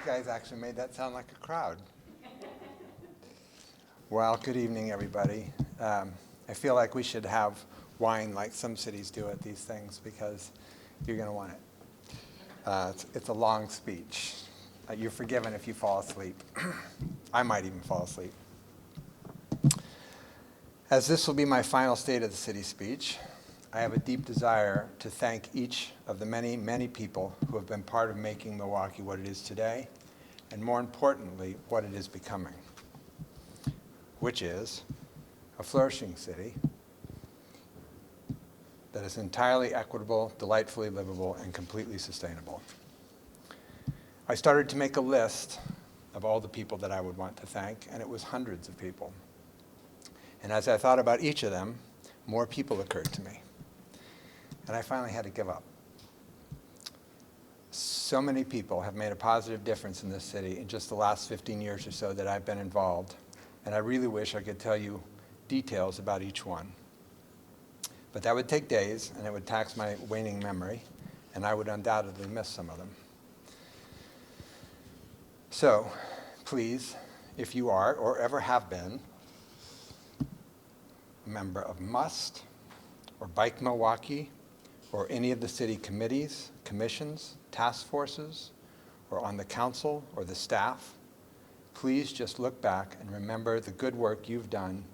guys actually made that sound like a crowd. Well, good evening, everybody. I feel like we should have wine like some cities do at these things because you're going to want it. It's a long speech. You're forgiven if you fall asleep. I might even fall asleep. As this will be my final State of the City speech, I have a deep desire to thank each of the many, many people who have been part of making Milwaukee what it is today, and more importantly, what it is becoming, which is a flourishing city that is entirely equitable, delightfully livable, and completely sustainable. I started to make a list of all the people that I would want to thank, and it was hundreds of people. And as I thought about each of them, more people occurred to me. And I finally had to give up. So many people have made a positive difference in this city in just the last 15 years or so that I've been involved. And I really wish I could tell you details about each one. But that would take days, and it would tax my waning memory, and I would undoubtedly miss some of them. So, please, if you are, or ever have been, a member of MUST, or Bike Milwaukee, or any of the city committees, commissions, task forces, or on the council or the staff, please just look back and remember the good work you've done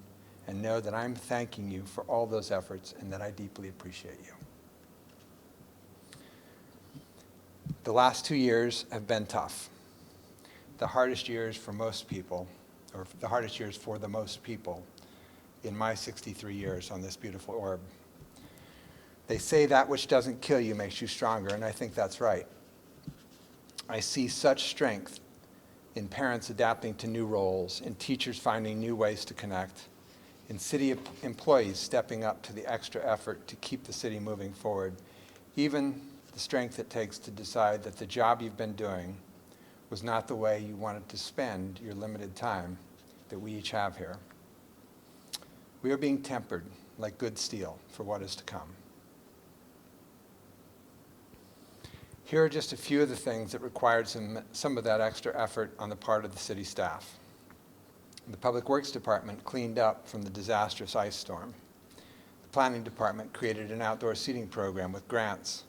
and know that I'm thanking you for all those efforts and that I deeply appreciate you. The last 2 years have been tough. The hardest years for most people, or the hardest years for the most people in my 63 years on this beautiful orb. They say that which doesn't kill you makes you stronger, and I think that's right. I see such strength in parents adapting to new roles, in teachers finding new ways to connect, in city employees stepping up to the extra effort to keep the city moving forward, even the strength it takes to decide that the job you've been doing was not the way you wanted to spend your limited time that we each have here. We are being tempered like good steel for what is to come. Here are just a few of the things that required some of that extra effort on the part of the city staff. The Public Works Department cleaned up from the disastrous ice storm. The Planning Department created an outdoor seating program with grants.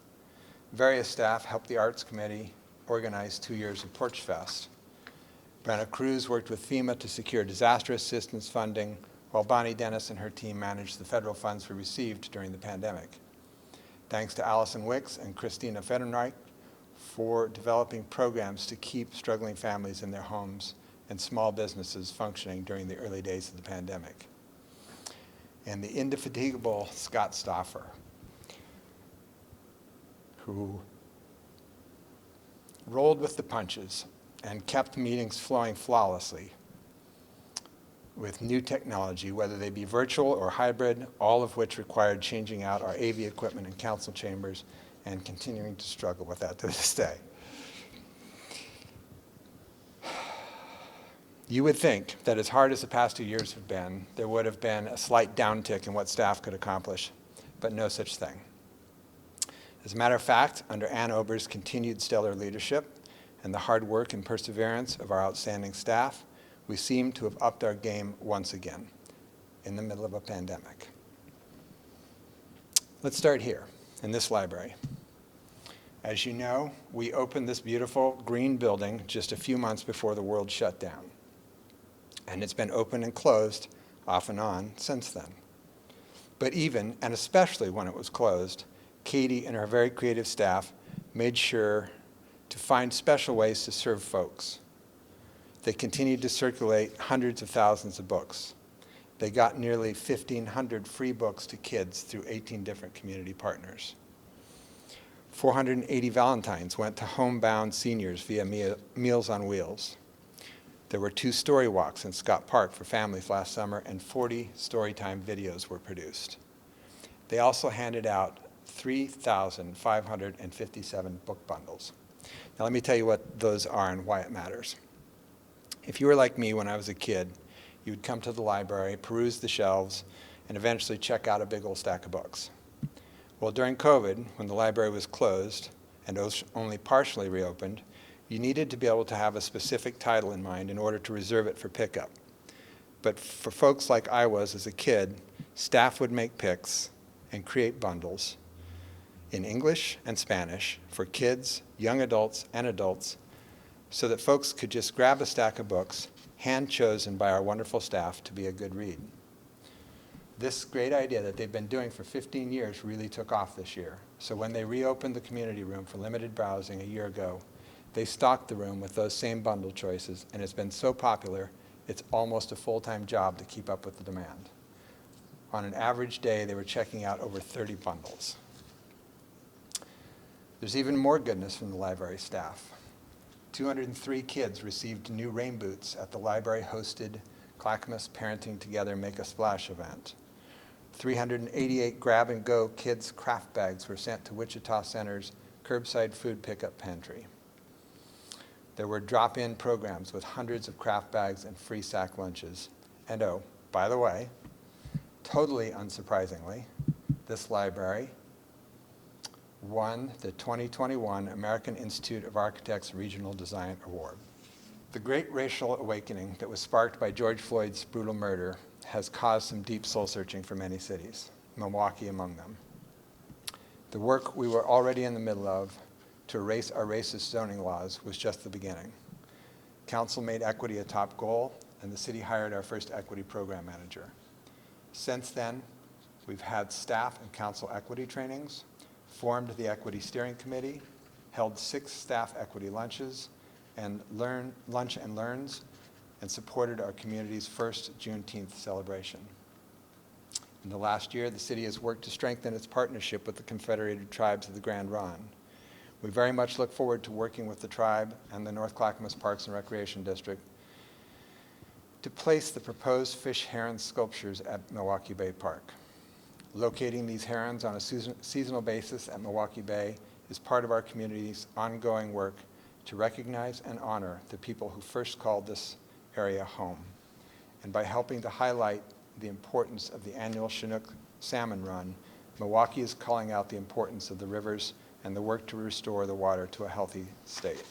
Various staff helped the Arts Committee organize 2 years of Porch Fest. Brenna Cruz worked with FEMA to secure disaster assistance funding, while Bonnie Dennis and her team managed the federal funds we received during the pandemic. Thanks to Allison Wicks and Christina Federenreich for developing programs to keep struggling families in their homes and small businesses functioning during the early days of the pandemic. And the indefatigable Scott Stauffer, who rolled with the punches and kept meetings flowing flawlessly with new technology, whether they be virtual or hybrid, all of which required changing out our AV equipment in council chambers and continuing to struggle with that to this day. You would think that as hard as the past 2 years have been, there would have been a slight downtick in what staff could accomplish, but no such thing. As a matter of fact, under Ann Ober's continued stellar leadership and the hard work and perseverance of our outstanding staff, we seem to have upped our game once again in the middle of a pandemic. Let's start here in this library. As you know, we opened this beautiful green building just a few months before the world shut down. And it's been open and closed off and on since then. But even, and especially when it was closed, Katie and her very creative staff made sure to find special ways to serve folks. They continued to circulate hundreds of thousands of books. They got nearly 1,500 free books to kids through 18 different community partners. 480 Valentines went to homebound seniors via Meals on Wheels. There were 2 story walks in Scott Park for families last summer, and 40 storytime videos were produced. They also handed out 3,557 book bundles. Now let me tell you what those are and why it matters. If you were like me when I was a kid, you would come to the library, peruse the shelves, and eventually check out a big old stack of books. Well, during COVID, when the library was closed and only partially reopened, You needed to be able to have a specific title in mind in order to reserve it for pickup. But for folks like I was as a kid, staff would make picks and create bundles in English and Spanish for kids, young adults, and adults, so that folks could just grab a stack of books, hand-chosen by our wonderful staff to be a good read. This great idea that they've been doing for 15 years really took off this year. So when they reopened the community room for limited browsing a year ago, they stocked the room with those same bundle choices, and it's been so popular, it's almost a full-time job to keep up with the demand. On an average day, they were checking out over 30 bundles. There's even more goodness from the library staff. 203 kids received new rain boots at the library-hosted Clackamas Parenting Together Make a Splash event. 388 grab-and-go kids' craft bags were sent to Wichita Center's curbside food pickup pantry. There were drop-in programs with hundreds of craft bags and free sack lunches. And oh, by the way, totally unsurprisingly, this library won the 2021 American Institute of Architects Regional Design Award. The great racial awakening that was sparked by George Floyd's brutal murder has caused some deep soul-searching for many cities, Milwaukee among them. The work we were already in the middle of to erase our racist zoning laws was just the beginning. Council made equity a top goal, and the city hired our first equity program manager. Since then, we've had staff and council equity trainings, formed the Equity Steering Committee, held 6 staff equity lunches, and lunch and learns, and supported our community's first Juneteenth celebration. In the last year, the city has worked to strengthen its partnership with the Confederated Tribes of the Grand Ronde. We very much look forward to working with the tribe and the North Clackamas Parks and Recreation District to place the proposed fish heron sculptures at Milwaukee Bay Park. Locating these herons on a seasonal basis at Milwaukee Bay is part of our community's ongoing work to recognize and honor the people who first called this area home. And by helping to highlight the importance of the annual Chinook Salmon Run, Milwaukee is calling out the importance of the rivers and the work to restore the water to a healthy state.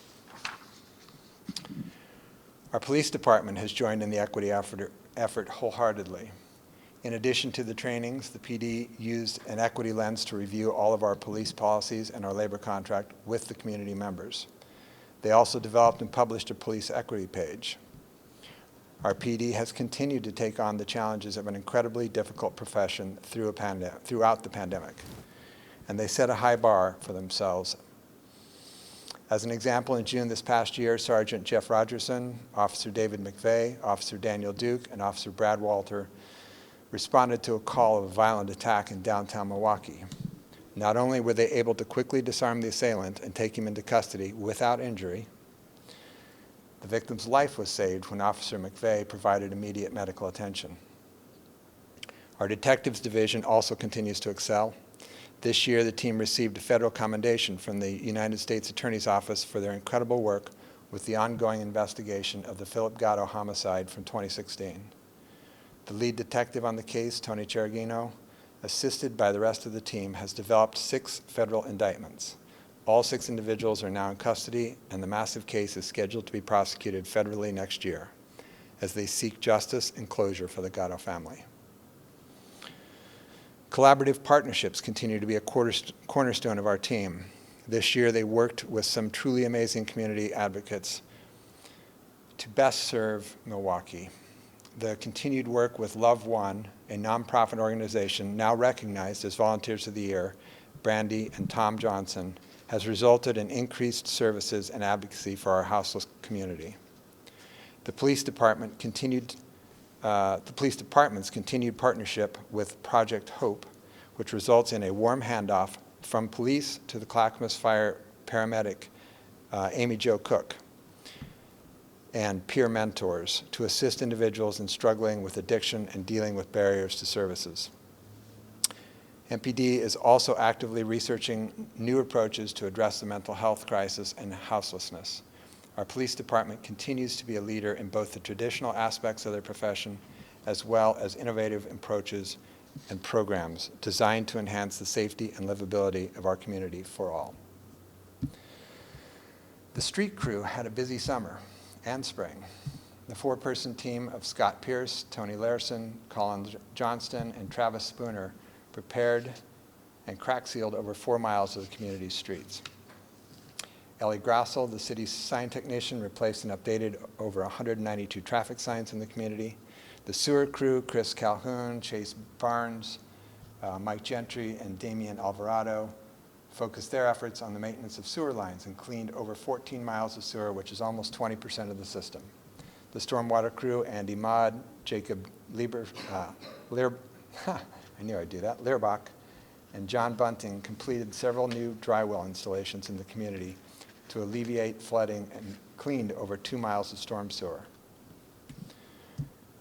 Our police department has joined in the equity effort wholeheartedly. In addition to the trainings, the PD used an equity lens to review all of our police policies and our labor contract with the community members. They also developed and published a police equity page. Our PD has continued to take on the challenges of an incredibly difficult profession throughout the pandemic, and they set a high bar for themselves. As an example, in June this past year, Sergeant Jeff Rogerson, Officer David McVeigh, Officer Daniel Duke, and Officer Brad Walter responded to a call of a violent attack in downtown Milwaukee. Not only were they able to quickly disarm the assailant and take him into custody without injury, the victim's life was saved when Officer McVeigh provided immediate medical attention. Our detectives division also continues to excel. This year, the team received a federal commendation from the United States Attorney's Office for their incredible work with the ongoing investigation of the Philip Gatto homicide from 2016. The lead detective on the case, Tony Cheragino, assisted by the rest of the team, has developed 6 federal indictments. All 6 individuals are now in custody, and the massive case is scheduled to be prosecuted federally next year as they seek justice and closure for the Gatto family. Collaborative partnerships continue to be a cornerstone of our team. This year, they worked with some truly amazing community advocates to best serve Milwaukee. The continued work with Love One, a nonprofit organization now recognized as Volunteers of the Year, Brandy and Tom Johnson, has resulted in increased services and advocacy for our houseless community. The police department's continued partnership with Project Hope, which results in a warm handoff from police to the Clackamas Fire paramedic Amy Jo Cook, and peer mentors to assist individuals in struggling with addiction and dealing with barriers to services. MPD is also actively researching new approaches to address the mental health crisis and houselessness. Our police department continues to be a leader in both the traditional aspects of their profession as well as innovative approaches and programs designed to enhance the safety and livability of our community for all. The street crew had a busy summer and spring. The four-person team of Scott Pierce, Tony Larson, Colin Johnston, and Travis Spooner prepared and crack-sealed over 4 miles of the community's streets. Ellie Grassel, the city's sign technician, replaced and updated over 192 traffic signs in the community. The sewer crew, Chris Calhoun, Chase Barnes, Mike Gentry, and Damian Alvarado, focused their efforts on the maintenance of sewer lines and cleaned over 14 miles of sewer, which is almost 20% of the system. The stormwater crew, Andy Maude, Jacob Learbach, and John Bunting, completed several new dry well installations in the community to alleviate flooding and cleaned over 2 miles of storm sewer.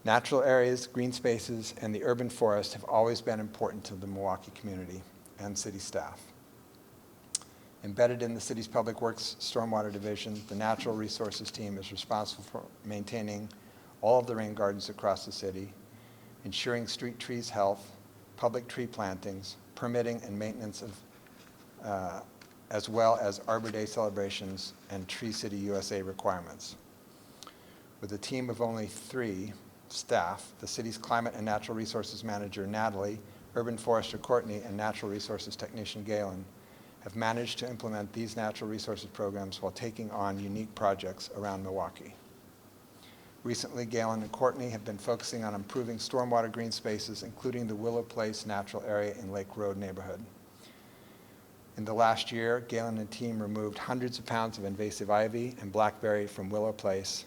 Natural areas, green spaces, and the urban forest have always been important to the Milwaukee community and city staff. Embedded in the city's Public Works Stormwater Division, the Natural Resources team is responsible for maintaining all of the rain gardens across the city, ensuring street trees' health, public tree plantings, permitting and maintenance of, as well as Arbor Day celebrations and Tree City USA requirements. With a team of only 3 staff, the city's Climate and Natural Resources Manager, Natalie, Urban Forester, Courtney, and Natural Resources Technician, Galen, have managed to implement these natural resources programs while taking on unique projects around Milwaukee. Recently, Galen and Courtney have been focusing on improving stormwater green spaces, including the Willow Place natural area in Lake Road neighborhood. In the last year, Galen and team removed hundreds of pounds of invasive ivy and blackberry from Willow Place,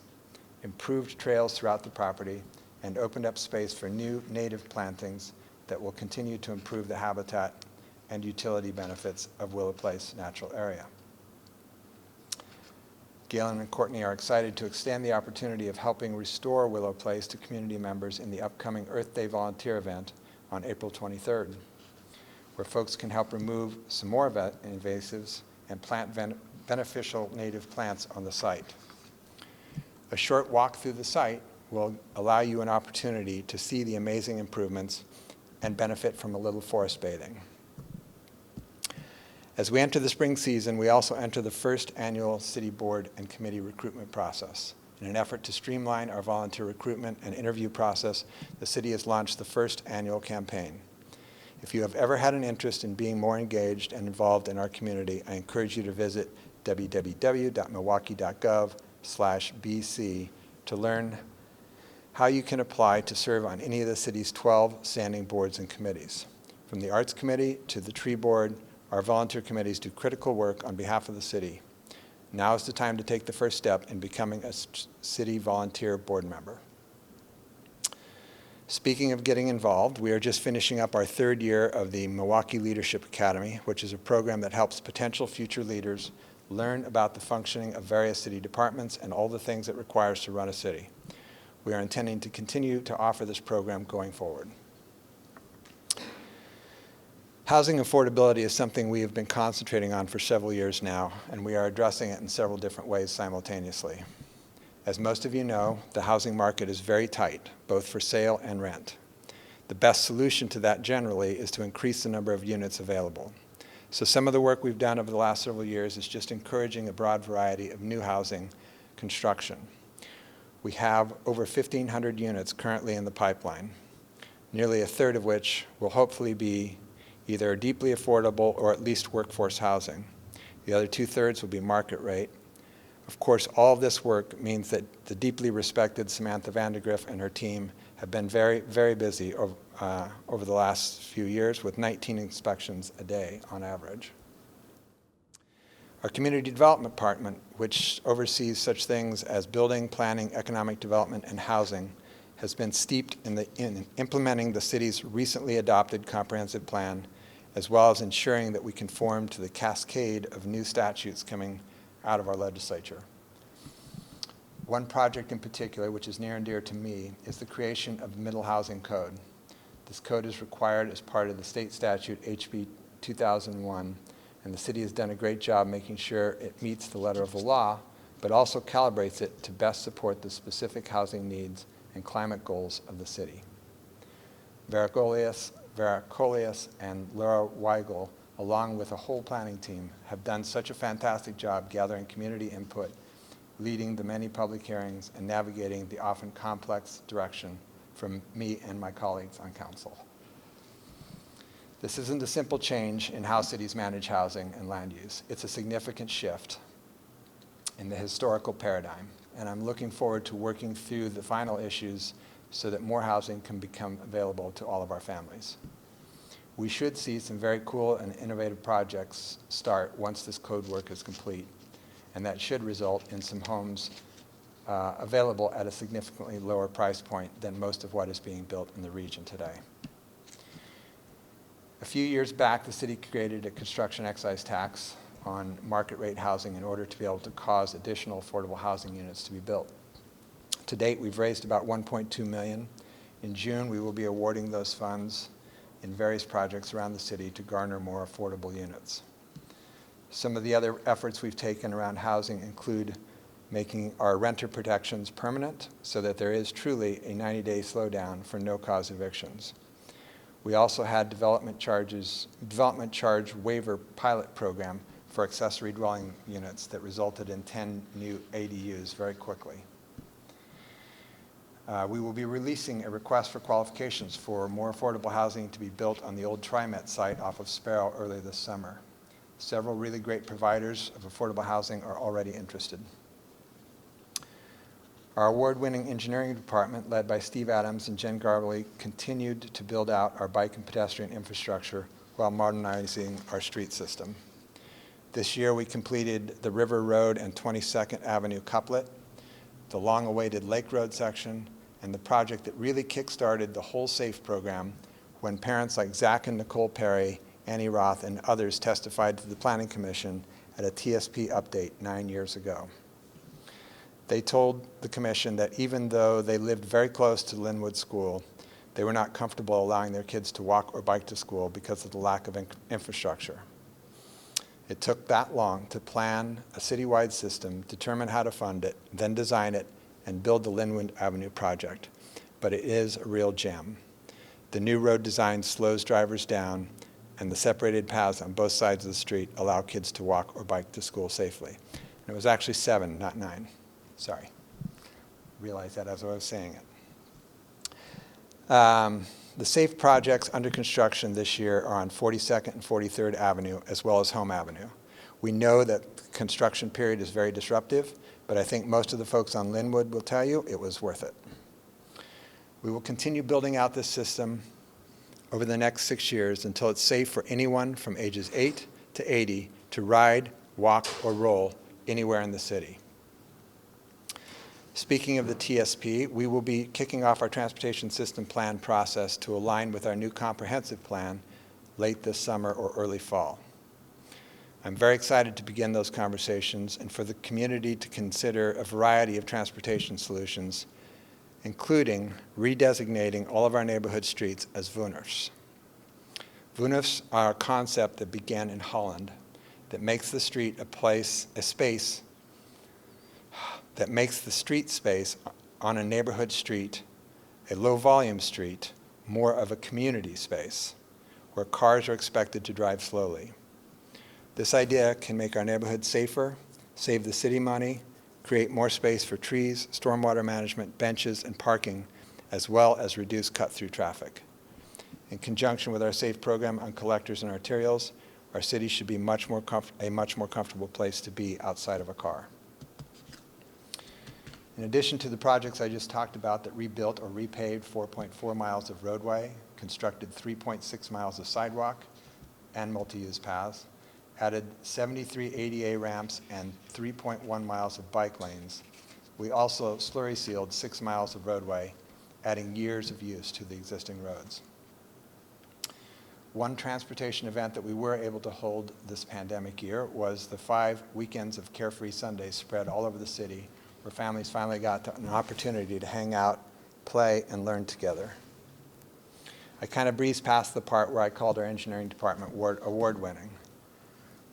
improved trails throughout the property, and opened up space for new native plantings that will continue to improve the habitat and utility benefits of Willow Place natural area. Galen and Courtney are excited to extend the opportunity of helping restore Willow Place to community members in the upcoming Earth Day volunteer event on April 23rd, where folks can help remove some more invasives and plant beneficial native plants on the site. A short walk through the site will allow you an opportunity to see the amazing improvements and benefit from a little forest bathing. As we enter the spring season, we also enter the first annual City Board and Committee recruitment process. In an effort to streamline our volunteer recruitment and interview process, the city has launched the first annual campaign. If you have ever had an interest in being more engaged and involved in our community, I encourage you to visit www.milwaukee.gov/BC to learn how you can apply to serve on any of the city's 12 standing boards and committees. From the Arts Committee to the Tree Board, our volunteer committees do critical work on behalf of the city. Now is the time to take the first step in becoming a city volunteer board member. Speaking of getting involved, we are just finishing up our 3rd year of the Milwaukee Leadership Academy, which is a program that helps potential future leaders learn about the functioning of various city departments and all the things it requires to run a city. We are intending to continue to offer this program going forward. Housing affordability is something we have been concentrating on for several years now, and we are addressing it in several different ways simultaneously. As most of you know, the housing market is very tight, both for sale and rent. The best solution to that generally is to increase the number of units available. So some of the work we've done over the last several years is just encouraging a broad variety of new housing construction. We have over 1,500 units currently in the pipeline, nearly 1/3 of which will hopefully be either deeply affordable or at least workforce housing. The other 2/3 will be market rate. Of course, all of this work means that the deeply respected Samantha Vandergriff and her team have been very, very busy over the last few years with 19 inspections a day on average. Our community development department, which oversees such things as building, planning, economic development, and housing, has been steeped in implementing the city's recently adopted comprehensive plan, as well as ensuring that we conform to the cascade of new statutes coming out of our legislature. One project in particular, which is near and dear to me, is the creation of the Middle Housing Code. This code is required as part of the state statute HB 2001, and the city has done a great job making sure it meets the letter of the law, but also calibrates it to best support the specific housing needs and climate goals of the city. Vera Colias and Laura Weigel along with a whole planning team, have done such a fantastic job gathering community input, leading the many public hearings, and navigating the often complex direction from me and my colleagues on council. This isn't a simple change in how cities manage housing and land use. It's a significant shift in the historical paradigm, and I'm looking forward to working through the final issues so that more housing can become available to all of our families. We should see some very cool and innovative projects start once this code work is complete, and that should result in some homes available at a significantly lower price point than most of what is being built in the region today. A few years back, the city created a construction excise tax on market rate housing in order to be able to cause additional affordable housing units to be built. To date, we've raised about $1.2 million. In June, we will be awarding those funds in various projects around the city to garner more affordable units. Some of the other efforts we've taken around housing include making our renter protections permanent so that there is truly a 90-day slowdown for no-cause evictions. We also had development charge waiver pilot program for accessory dwelling units that resulted in 10 new ADUs very quickly. We will be releasing a request for qualifications for more affordable housing to be built on the old TriMet site off of Sparrow early this summer. Several really great providers of affordable housing are already interested. Our award-winning engineering department, led by Steve Adams and Jen Garbley, continued to build out our bike and pedestrian infrastructure while modernizing our street system. This year, we completed the River Road and 22nd Avenue couplet, the long-awaited Lake Road section, and the project that really kick-started the whole SAFE program when parents like Zach and Nicole Perry, Annie Roth, and others testified to the Planning Commission at a TSP update 9 years ago. They told the Commission that even though they lived very close to Linwood School, they were not comfortable allowing their kids to walk or bike to school because of the lack of infrastructure. It took that long to plan a citywide system, determine how to fund it, then design it, and build the Linwood Avenue project. But it is a real gem. The new road design slows drivers down, and the separated paths on both sides of the street allow kids to walk or bike to school safely. And it was actually 7, not 9. Sorry. Realized that as I was saying it. The SAFE projects under construction this year are on 42nd and 43rd Avenue, as well as Home Avenue. We know that the construction period is very disruptive, but I think most of the folks on Linwood will tell you it was worth it. We will continue building out this system over the next 6 years until it's safe for anyone from ages 8 to 80 to ride, walk, or roll anywhere in the city. Speaking of the TSP, we will be kicking off our transportation system plan process to align with our new comprehensive plan late this summer or early fall. I'm very excited to begin those conversations and for the community to consider a variety of transportation solutions, including redesignating all of our neighborhood streets as Wooners. Wooners are a concept that began in Holland that makes the street a space that makes the street space on a neighborhood street, a low-volume street, more of a community space where cars are expected to drive slowly. This idea can make our neighborhood safer, save the city money, create more space for trees, stormwater management, benches, and parking, as well as reduce cut-through traffic. In conjunction with our SAFE program on collectors and arterials, our city should be a much more comfortable place to be outside of a car. In addition to the projects I just talked about that rebuilt or repaved 4.4 miles of roadway, constructed 3.6 miles of sidewalk and multi-use paths, added 73 ADA ramps and 3.1 miles of bike lanes, we also slurry sealed 6 miles of roadway, adding years of use to the existing roads. One transportation event that we were able to hold this pandemic year was the 5 weekends of Carefree Sundays spread all over the city, where families finally got an opportunity to hang out, play, and learn together. I kind of breezed past the part where I called our engineering department award-winning.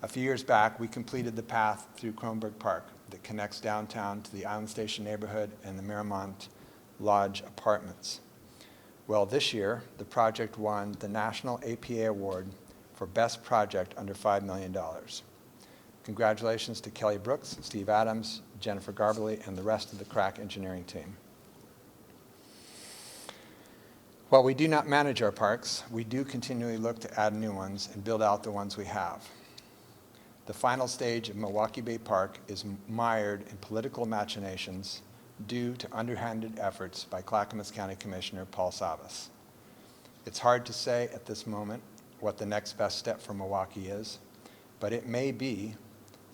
A few years back, we completed the path through Kronberg Park that connects downtown to the Island Station neighborhood and the Miramont Lodge apartments. Well, this year, the project won the National APA Award for Best Project under $5 million. Congratulations to Kelly Brooks, Steve Adams, Jennifer Garbely, and the rest of the crack engineering team. While we do not manage our parks, we do continually look to add new ones and build out the ones we have. The final stage of Milwaukee Bay Park is mired in political machinations due to underhanded efforts by Clackamas County Commissioner Paul Savas. It's hard to say at this moment what the next best step for Milwaukee is, but it may be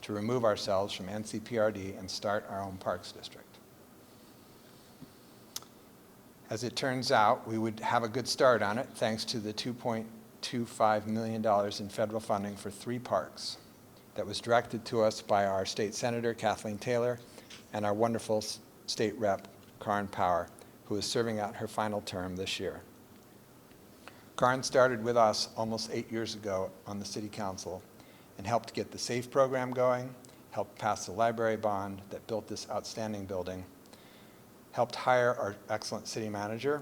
to remove ourselves from NCPRD and start our own parks district. As it turns out, we would have a good start on it thanks to the $2.25 million in federal funding for 3 parks that was directed to us by our state senator, Kathleen Taylor, and our wonderful state rep, Karin Power, who is serving out her final term this year. Karin started with us almost 8 years ago on the city council and helped get the SAFE program going, helped pass the library bond that built this outstanding building, helped hire our excellent city manager,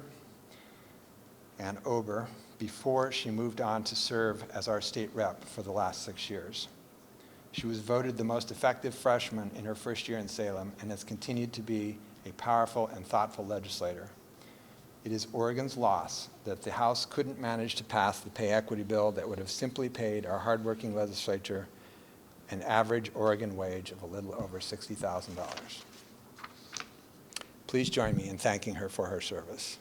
Ann Ober, before she moved on to serve as our state rep for the last 6 years. She was voted the most effective freshman in her first year in Salem and has continued to be a powerful and thoughtful legislator. It is Oregon's loss that the House couldn't manage to pass the pay equity bill that would have simply paid our hardworking legislature an average Oregon wage of a little over $60,000. Please join me in thanking her for her service.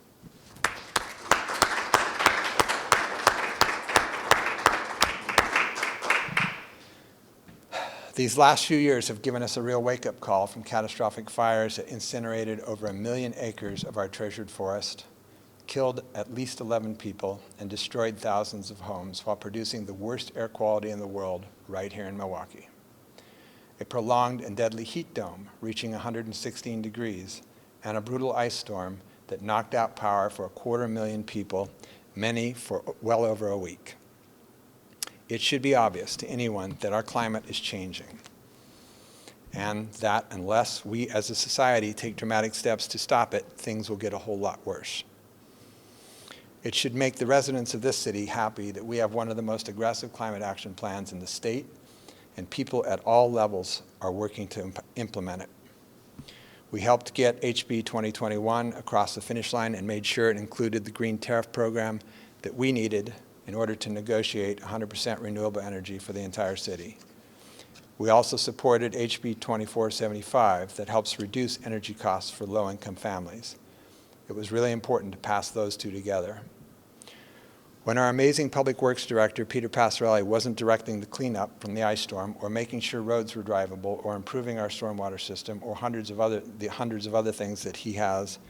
These last few years have given us a real wake-up call from catastrophic fires that incinerated over 1 million acres of our treasured forest, killed at least 11 people, and destroyed thousands of homes while producing the worst air quality in the world right here in Milwaukee. A prolonged and deadly heat dome reaching 116 degrees, and a brutal ice storm that knocked out power for 250,000 people, many for well over a week. It should be obvious to anyone that our climate is changing, and that unless we as a society take dramatic steps to stop it, things will get a whole lot worse. It should make the residents of this city happy that we have one of the most aggressive climate action plans in the state, and people at all levels are working to implement it. We helped get HB 2021 across the finish line and made sure it included the green tariff program that we needed in order to negotiate 100% renewable energy for the entire city. We also supported HB 2475 that helps reduce energy costs for low-income families. It was really important to pass those two together. When our amazing Public Works Director, Peter Passarelli, wasn't directing the cleanup from the ice storm or making sure roads were drivable or improving our stormwater system or hundreds of other things that he has,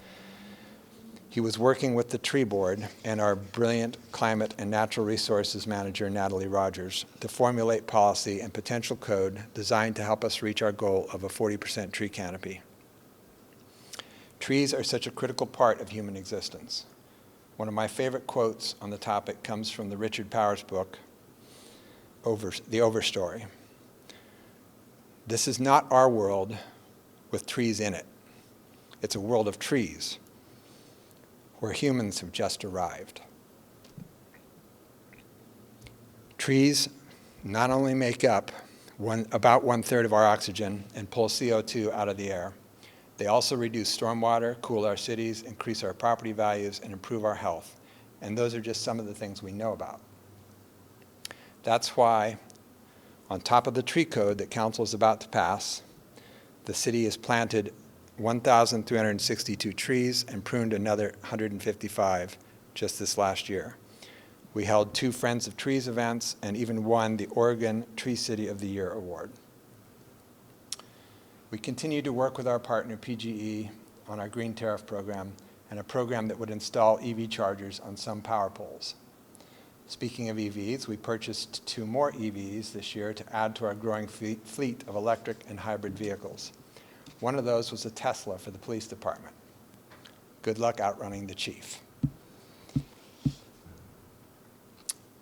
he was working with the tree board and our brilliant climate and natural resources manager, Natalie Rogers, to formulate policy and potential code designed to help us reach our goal of a 40% tree canopy. Trees are such a critical part of human existence. One of my favorite quotes on the topic comes from the Richard Powers book, The Overstory. This is not our world with trees in it. It's a world of trees where humans have just arrived. Trees not only make up about 1/3 of our oxygen and pull CO2 out of the air, they also reduce stormwater, cool our cities, increase our property values, and improve our health. And those are just some of the things we know about. That's why, on top of the tree code that Council is about to pass, the city has planted 1,362 trees and pruned another 155 just this last year. We held 2 Friends of Trees events and even won the Oregon Tree City of the Year award. We continue to work with our partner PGE on our green tariff program and a program that would install EV chargers on some power poles. Speaking of EVs, we purchased 2 more EVs this year to add to our growing fleet of electric and hybrid vehicles. One of those was a Tesla for the police department. Good luck outrunning the chief.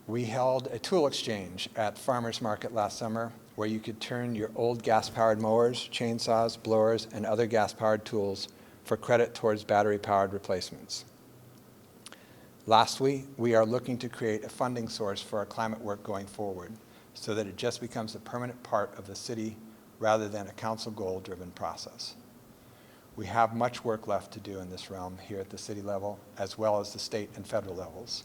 We held a tool exchange at Farmers Market last summer where you could turn your old gas-powered mowers, chainsaws, blowers, and other gas-powered tools for credit towards battery-powered replacements. Lastly, we are looking to create a funding source for our climate work going forward so that it just becomes a permanent part of the city rather than a council goal-driven process. We have much work left to do in this realm here at the city level, as well as the state and federal levels.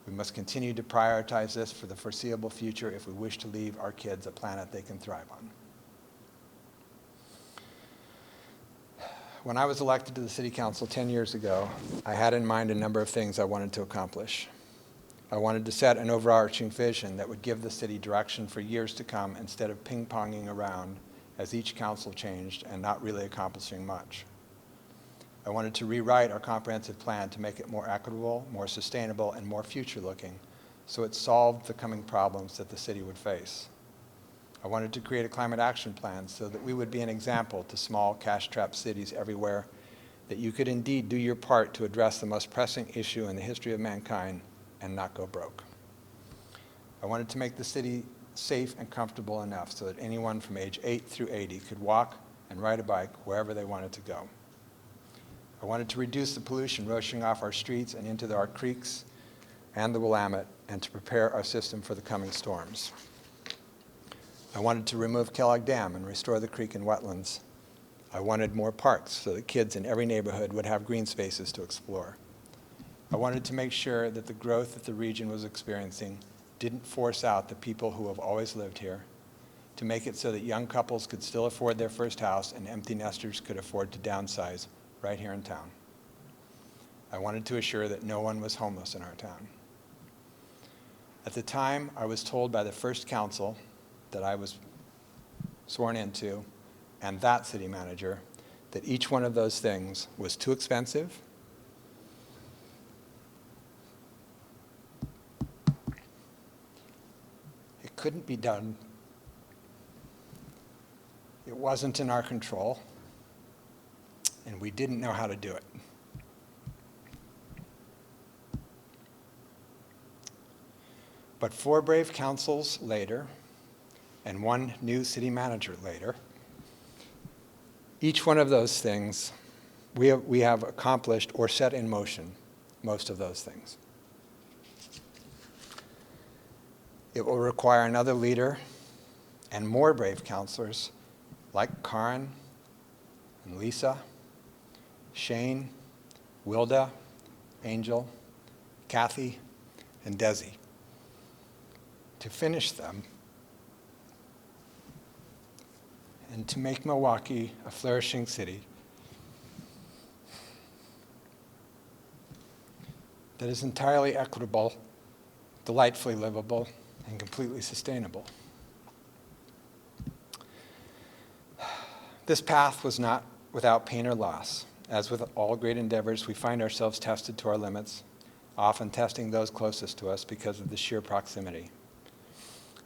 We must continue to prioritize this for the foreseeable future if we wish to leave our kids a planet they can thrive on. When I was elected to the City Council 10 years ago, I had in mind a number of things I wanted to accomplish. I wanted to set an overarching vision that would give the city direction for years to come instead of ping-ponging around as each council changed and not really accomplishing much. I wanted to rewrite our comprehensive plan to make it more equitable, more sustainable, and more future-looking, so it solved the coming problems that the city would face. I wanted to create a climate action plan so that we would be an example to small, cash-strapped cities everywhere, that you could indeed do your part to address the most pressing issue in the history of mankind and not go broke. I wanted to make the city safe and comfortable enough so that anyone from age 8 through 80 could walk and ride a bike wherever they wanted to go. I wanted to reduce the pollution rushing off our streets and into our creeks and the Willamette, and to prepare our system for the coming storms. I wanted to remove Kellogg Dam and restore the creek and wetlands. I wanted more parks so that kids in every neighborhood would have green spaces to explore. I wanted to make sure that the growth that the region was experiencing didn't force out the people who have always lived here, to make it so that young couples could still afford their first house and empty nesters could afford to downsize right here in town. I wanted to assure that no one was homeless in our town. At the time, I was told by the first council that I was sworn into and that city manager that each one of those things was too expensive, it couldn't be done, it wasn't in our control, and we didn't know how to do it. But 4 brave councils later, and 1 new city manager later, each one of those things, we have accomplished or set in motion most of those things. It will require another leader and more brave councilors like Karen and Lisa, Shane, Wilda, Angel, Kathy, and Desi to finish them and to make Milwaukee a flourishing city that is entirely equitable, delightfully livable, and completely sustainable. This path was not without pain or loss. As with all great endeavors, we find ourselves tested to our limits, often testing those closest to us because of the sheer proximity.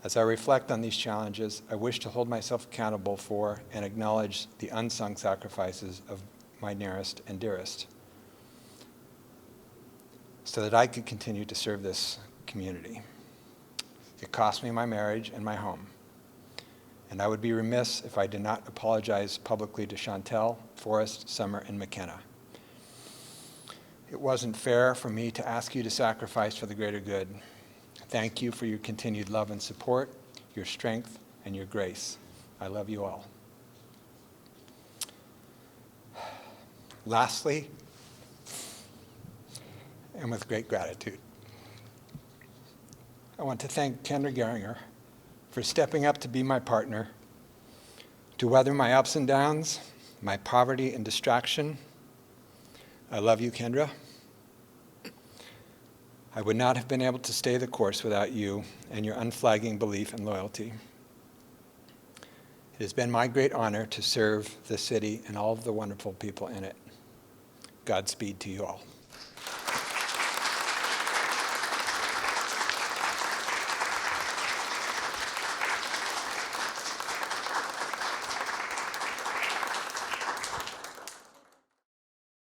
As I reflect on these challenges, I wish to hold myself accountable for and acknowledge the unsung sacrifices of my nearest and dearest, so that I could continue to serve this community. It cost me my marriage and my home, and I would be remiss if I did not apologize publicly to Chantel, Forrest, Summer, and McKenna. It wasn't fair for me to ask you to sacrifice for the greater good. Thank you for your continued love and support, your strength, and your grace. I love you all. Lastly, and with great gratitude, I want to thank Kendra Geringer for stepping up to be my partner, to weather my ups and downs, my poverty and distraction. I love you, Kendra. I would not have been able to stay the course without you and your unflagging belief and loyalty. It has been my great honor to serve the city and all of the wonderful people in it. Godspeed to you all.